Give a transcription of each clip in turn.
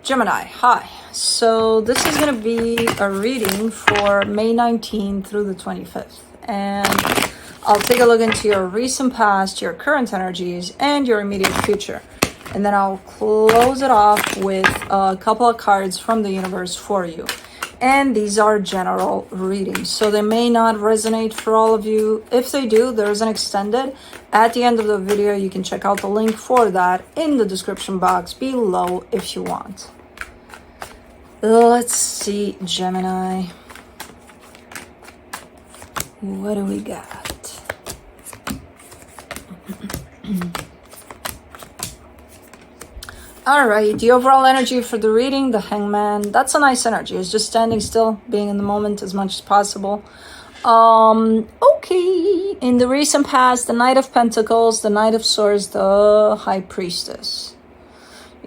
Gemini, hi. So this is going to be a reading for May 19th through the 25th. And I'll take a look into your recent past, your current energies, and your immediate future. And then I'll close it off with a couple of cards from the universe for you. And these are general readings, so they may not resonate for all of you. If they do, there's an extended. At the end of the video, you can check out the link for that in the description box below if you want. Let's see, Gemini. What do we got? All right, the overall energy for the reading, the Hangman, that's a nice energy. It's just standing still, being in the moment as much as possible. Okay, in the recent past, the Knight of Pentacles, the Knight of Swords, the High Priestess.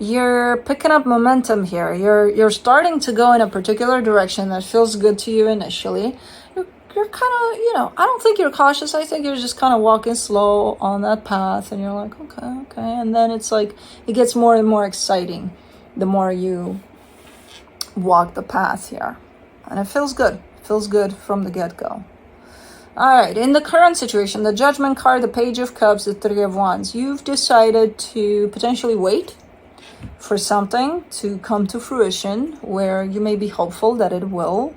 You're picking up momentum here. You're starting to go in a particular direction that feels good to you initially. You're kind of, I don't think you're cautious. I think you're just kind of walking slow on that path, and you're like, okay. And then it's like, it gets more and more exciting the more you walk the path here. And it feels good. It feels good from the get-go. All right, in the current situation, the Judgment card, the Page of Cups, the Three of Wands, you've decided to potentially wait for something to come to fruition where you may be hopeful that it will.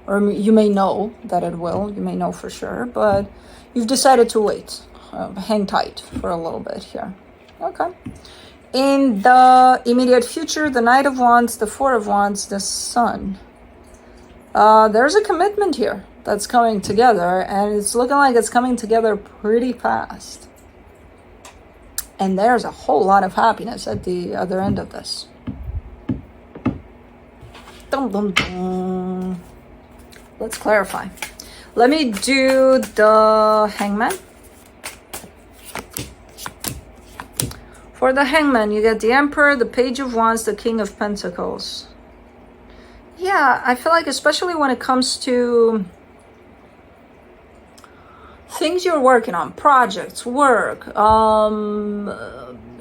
Or you may know that it will, you may know for sure, but you've decided to wait, hang tight for a little bit here. Okay. In the immediate future, the Knight of Wands, the Four of Wands, the Sun. There's a commitment here that's coming together, and it's looking like it's coming together pretty fast. And there's a whole lot of happiness at the other end of this. Dum, dum, dum. Let's clarify. Let me do the Hangman. For the Hangman, you get the Emperor, the Page of Wands, the King of Pentacles. Yeah, I feel like especially when it comes to things you're working on, projects, work,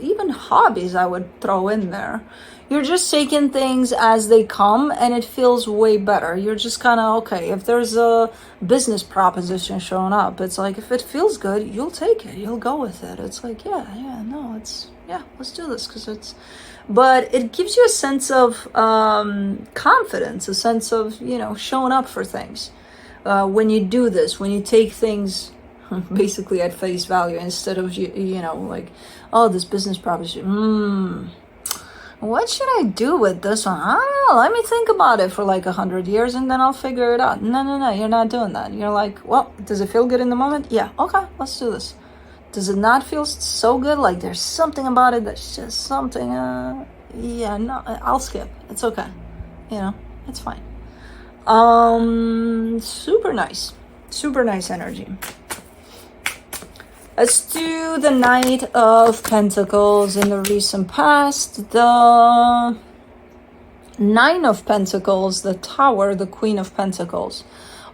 even hobbies I would throw in there. You're just taking things as they come, and it feels way better. You're just kind of, okay, if there's a business proposition showing up, it's like, if it feels good, you'll take it. You'll go with it. It's like, let's do this, but it gives you a sense of confidence, a sense of, showing up for things. When you do this, when you take things basically at face value instead of, like, oh, this business proposition, what should I do with this one? I don't know. Let me think about it for like 100 years and then I'll figure it out. No, you're not doing that. You're like, well, does it feel good in the moment? Yeah, okay, let's do this. Does it not feel so good? Like there's something about it that's just something, I'll skip. It's okay. It's fine. Super nice energy. Let's do the Knight of Pentacles in the recent past, the Nine of Pentacles, the Tower, the Queen of Pentacles.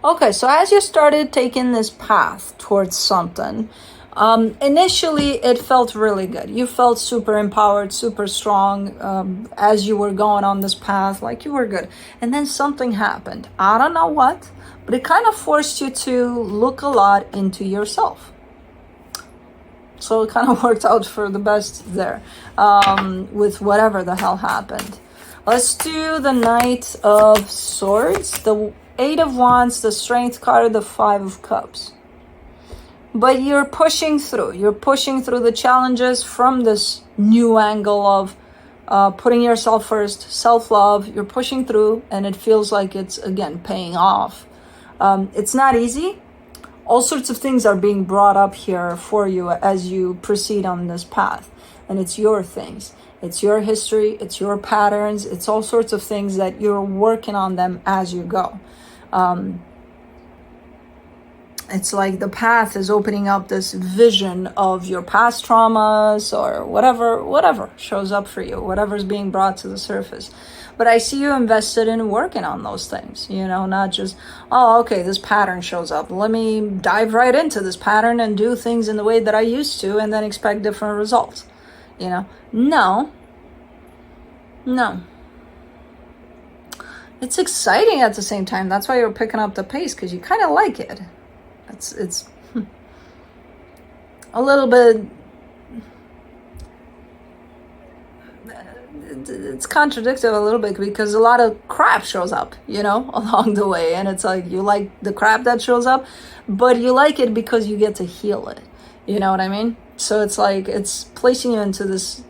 Okay, so as you started taking this path towards something, initially it felt really good. You felt super empowered, super strong as you were going on this path, like you were good. And then something happened. I don't know what, but it kind of forced you to look a lot into yourself. So it kind of worked out for the best there with whatever the hell happened. Let's do the Knight of Swords, the Eight of Wands, the Strength card, the Five of Cups. But you're pushing through. You're pushing through the challenges from this new angle of putting yourself first, self-love. You're pushing through, and it feels like it's, again, paying off. It's not easy. All sorts of things are being brought up here for you as you proceed on this path. And it's your things. It's your history. It's your patterns. It's all sorts of things that you're working on them as you go. It's like the path is opening up this vision of your past traumas or whatever shows up for you, whatever's being brought to the surface. But I see you invested in working on those things, not just, oh, okay, this pattern shows up. Let me dive right into this pattern and do things in the way that I used to and then expect different results. No. it's exciting at the same time. That's why you're picking up the pace, because you kind of like it. It's a little bit, it's contradictory a little bit, because a lot of crap shows up, along the way. And it's like, you like the crap that shows up, but you like it because you get to heal it. You know what I mean? So it's like, it's placing you into this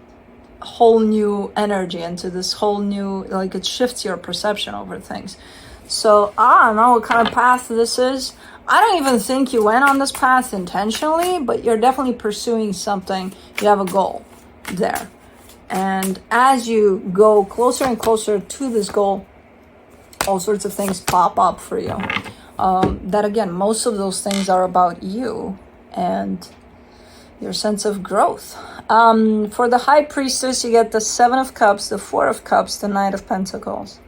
whole new energy, into this whole new, like, it shifts your perception over things. So I don't know what kind of path this is. I don't even think you went on this path intentionally, but you're definitely pursuing something. You have a goal there. And as you go closer and closer to this goal, all sorts of things pop up for you. That again, most of those things are about you and your sense of growth. For the High Priestess, you get the 7 of Cups, the 4 of Cups, the Knight of Pentacles.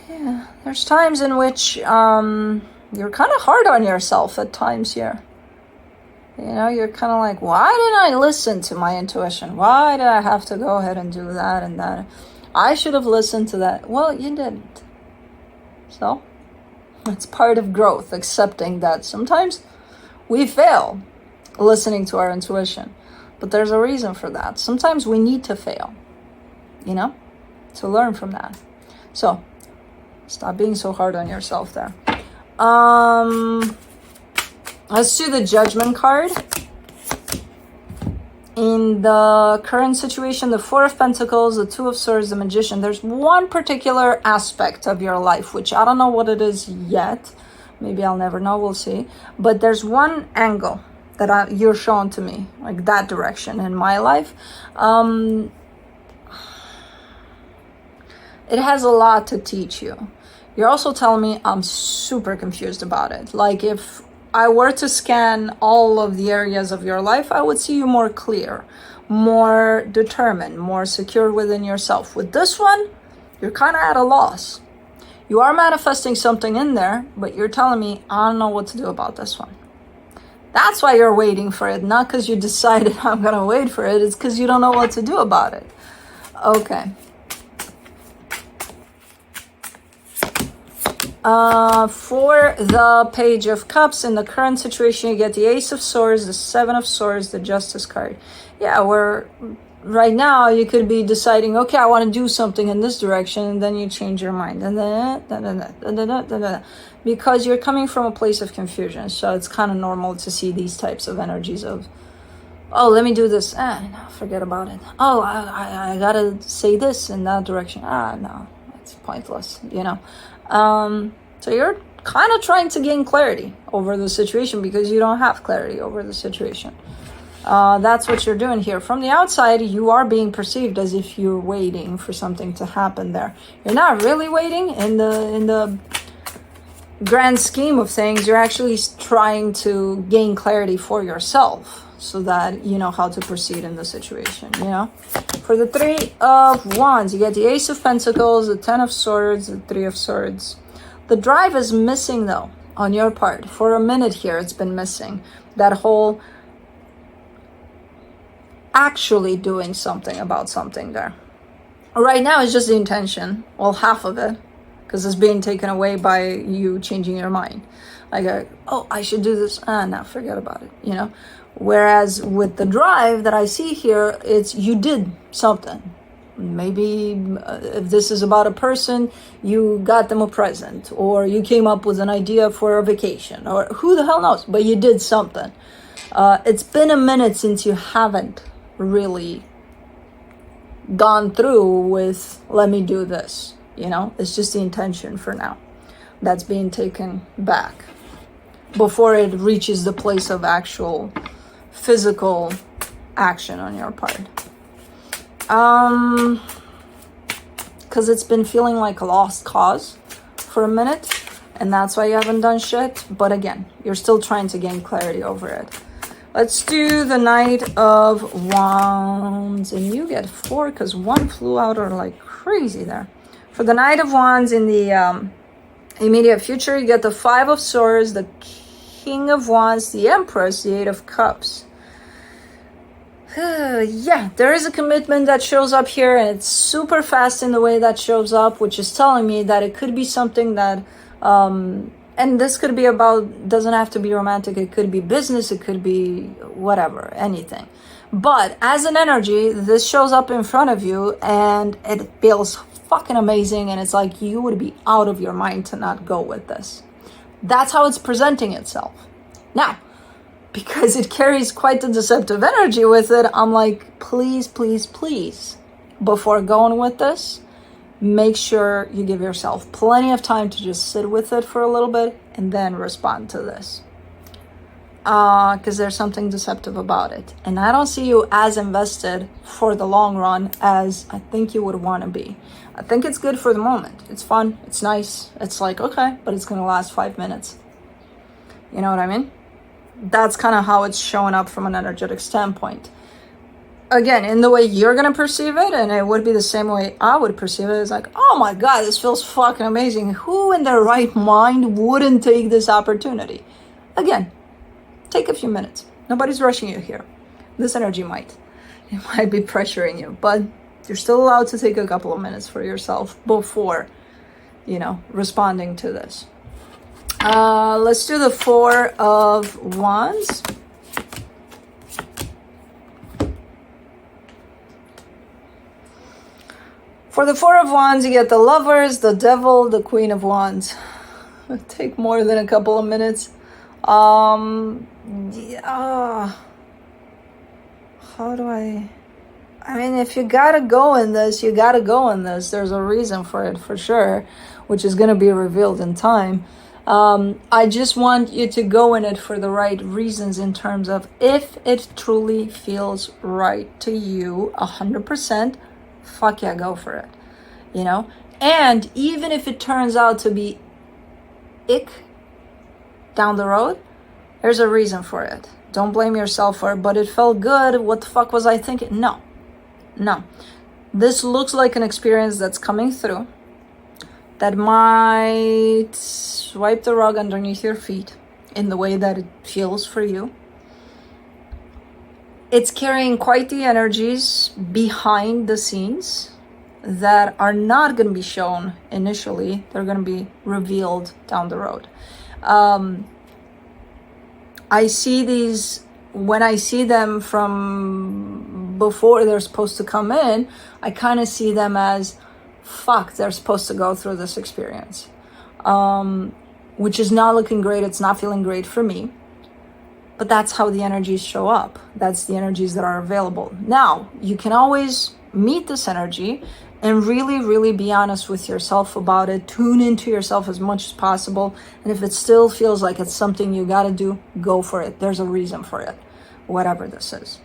Yeah, there's times in which you're kind of hard on yourself at times here. You're kind of like, why didn't I listen to my intuition? Why did I have to go ahead and do that and that? I should have listened to that. Well, you didn't. So, it's part of growth, accepting that sometimes we fail listening to our intuition. But there's a reason for that. Sometimes we need to fail, to learn from that. So, stop being so hard on yourself there. Let's do the Judgment card. In the current situation, the 4 of Pentacles, the 2 of Swords, the Magician, there's one particular aspect of your life, which I don't know what it is yet. Maybe I'll never know, we'll see. But there's one angle that you're showing to me, like that direction in my life. It has a lot to teach you. You're also telling me I'm super confused about it. Like, if I were to scan all of the areas of your life, I would see you more clear, more determined, more secure within yourself. With this one, you're kind of at a loss. You are manifesting something in there, but you're telling me, I don't know what to do about this one. That's why you're waiting for it, not because you decided I'm going to wait for it. It's because you don't know what to do about it. Okay. For the Page of Cups, in the current situation, you get the Ace of Swords, the 7 of Swords, the Justice card. Yeah, right now you could be deciding, okay, I want to do something in this direction, and then you change your mind. And then, because you're coming from a place of confusion. So it's kind of normal to see these types of energies of, oh, let me do this. No, forget about it. Oh, I gotta say this in that direction. No, it's pointless, So you're kind of trying to gain clarity over the situation because you don't have clarity over the situation. That's what you're doing here. From the outside, you are being perceived as if you're waiting for something to happen there. You're not really waiting in the grand scheme of things. You're actually trying to gain clarity for yourself so that you know how to proceed in the situation, For the 3 of Wands, you get the Ace of Pentacles, the 10 of Swords, the 3 of Swords. The drive is missing, though, on your part. For a minute here, it's been missing. That whole actually doing something about something there. Right now, it's just the intention. Well, half of it, because it's being taken away by you changing your mind. Like, oh, I should do this. No, forget about it, Whereas with the drive that I see here, it's you did something. Maybe if this is about a person, you got them a present, or you came up with an idea for a vacation, or who the hell knows, but you did something. It's been a minute since you haven't really gone through with, let me do this, It's just the intention for now that's being taken back before it reaches the place of actual physical action on your part. Because it's been feeling like a lost cause for a minute, and that's why you haven't done shit. But again, you're still trying to gain clarity over it. Let's do the Knight of Wands, and you get 4 because 1 flew out or like crazy there. For the Knight of Wands in the immediate future, you get the 5 of Swords, the King of Wands, the Empress, the 8 of Cups. Yeah, there is a commitment that shows up here, and it's super fast in the way that shows up, which is telling me that it could be something that, and this could be about, doesn't have to be romantic, it could be business, it could be whatever, anything. But as an energy, this shows up in front of you and it feels fucking amazing, and it's like you would be out of your mind to not go with this. That's how it's presenting itself. Now, because it carries quite the deceptive energy with it, I'm like, please, please, please, before going with this, make sure you give yourself plenty of time to just sit with it for a little bit and then respond to this. Because there's something deceptive about it. And I don't see you as invested for the long run as I think you would want to be. I think it's good for the moment. It's fun. It's nice. It's like, okay, but it's going to last 5 minutes. You know what I mean? That's kind of how it's showing up from an energetic standpoint. Again, in the way you're going to perceive it, and it would be the same way I would perceive it, it's like, oh my God, this feels fucking amazing. Who in their right mind wouldn't take this opportunity? Again, take a few minutes. Nobody's rushing you here. This energy might. It might be pressuring you, but you're still allowed to take a couple of minutes for yourself before, responding to this. Let's do the 4 of Wands. For the 4 of Wands, you get the Lovers, the Devil, the Queen of Wands. It'll take more than a couple of minutes. Yeah. How do I mean, if you gotta go in this, you gotta go in this. There's a reason for it, for sure, which is gonna be revealed in time. I just want you to go in it for the right reasons, in terms of if it truly feels right to you 100%, fuck yeah, go for it, and even if it turns out to be ick down the road, there's a reason for it. Don't blame yourself for it, but it felt good. What the fuck was I thinking? No. This looks like an experience that's coming through that might swipe the rug underneath your feet in the way that it feels for you. It's carrying quite the energies behind the scenes that are not going to be shown initially. They're going to be revealed down the road. I see these, when I see them from before they're supposed to come in, I kind of see them as, fuck, they're supposed to go through this experience, which is not looking great. It's not feeling great for me, but that's how the energies show up. That's the energies that are available. Now, you can always meet this energy and really, really be honest with yourself about it. Tune into yourself as much as possible. And if it still feels like it's something you gotta do, go for it. There's a reason for it, whatever this is.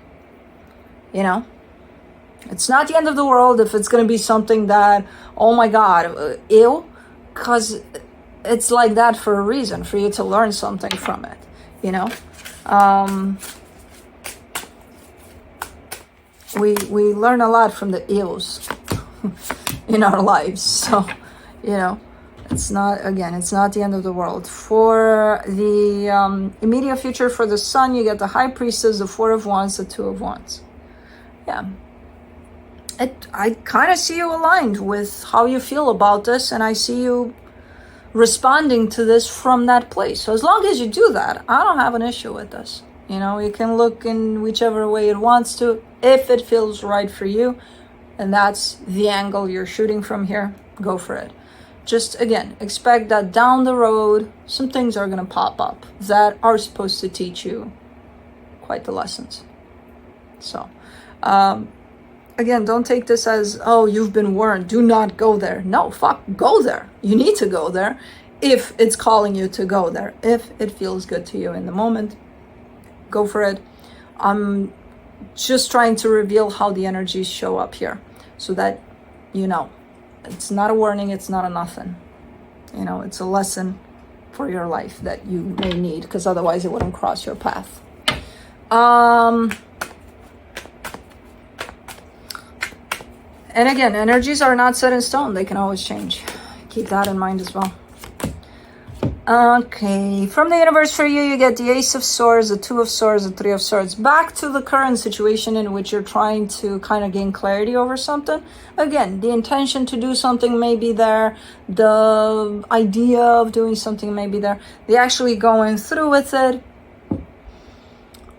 It's not the end of the world if it's gonna be something that, oh my God, ew, because it's like that for a reason, for you to learn something from it, we learn a lot from the ews in our lives, so it's not the end of the world. For the immediate future, for the Sun, you get the High Priestess, the 4 of Wands, the 2 of Wands. Yeah, I kind of see you aligned with how you feel about this, and I see you responding to this from that place. So as long as you do that, I don't have an issue with this. You can look in whichever way it wants to, if it feels right for you, and that's the angle you're shooting from here, go for it. Just, again, expect that down the road, some things are going to pop up that are supposed to teach you quite the lessons. So, again, don't take this as, oh, you've been warned, do not go there. No, fuck, go there. You need to go there if it's calling you to go there. If it feels good to you in the moment, go for it. I'm just trying to reveal how the energies show up here so that it's not a warning, it's not a nothing. It's a lesson for your life that you may need, because otherwise it wouldn't cross your path. And again, energies are not set in stone. They can always change. Keep that in mind as well. Okay, from the universe for you, you get the Ace of Swords, the Two of Swords, the Three of Swords. Back to the current situation in which you're trying to kind of gain clarity over something. Again, the intention to do something may be there. The idea of doing something may be there. They're actually going through with it.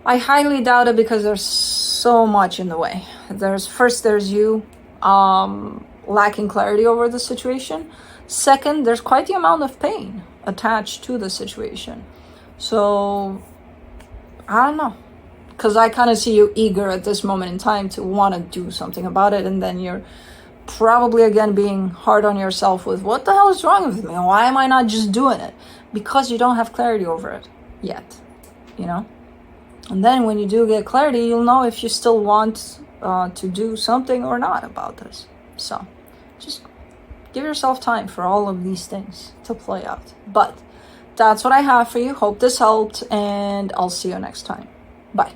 I highly doubt it because there's so much in the way. There's you lacking clarity over the situation. Second, there's quite the amount of pain attached to the situation. So I don't know, because I kind of see you eager at this moment in time to want to do something about it, and then you're probably again being hard on yourself with what the hell is wrong with me? Why am I not just doing it? Because you don't have clarity over it yet, you know. And then when you do get clarity, you'll know if you still want to do something or not about this. So just give yourself time for all of these things to play out. But that's what I have for you. Hope this helped, and I'll see you next time. Bye.